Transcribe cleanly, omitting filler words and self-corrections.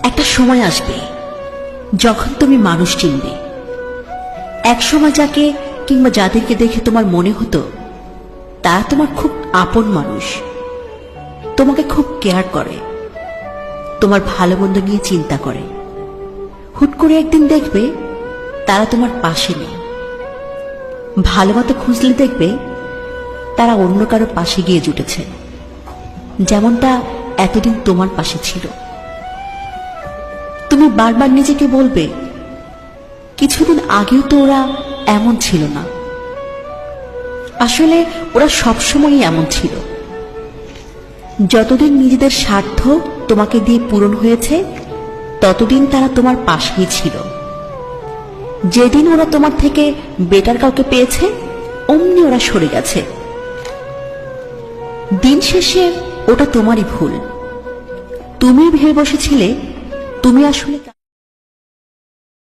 একটা সময় আসবে যখন তুমি মানুষ চিনবে। এক সময় যাকে কিংবা যাদেরকে দেখে তোমার মনে হতো তারা তোমার খুব আপন মানুষ, তোমাকে খুব কেয়ার করে, তোমার ভালো মন্দ নিয়ে চিন্তা করে, হুট করে একদিন দেখবে তারা তোমার পাশে নেই। ভালো মতো খুঁজলে দেখবে তারা অন্য কারো পাশে গিয়ে জুটেছে, যেমনটা এতদিন তোমার পাশে ছিল। তুমি বারবার নিজেকে বলবে, কিছুদিন আগেও তো ওরা এমন ছিল না। আসলে ওরা সবসময়ই এমন ছিল। যতদিন নিজেদের স্বার্থ তোমাকে দিয়ে পূরণ হয়েছে ততদিন তারা তোমার পাশেই ছিল। যেদিন ওরা তোমার থেকে বেটার কাউকে পেয়েছে অমনি ওরা সরে গেছে। দিন শেষে ওটা তোমারই ভুল। তুমি ভেবে বসেছিলে তুমি আসলে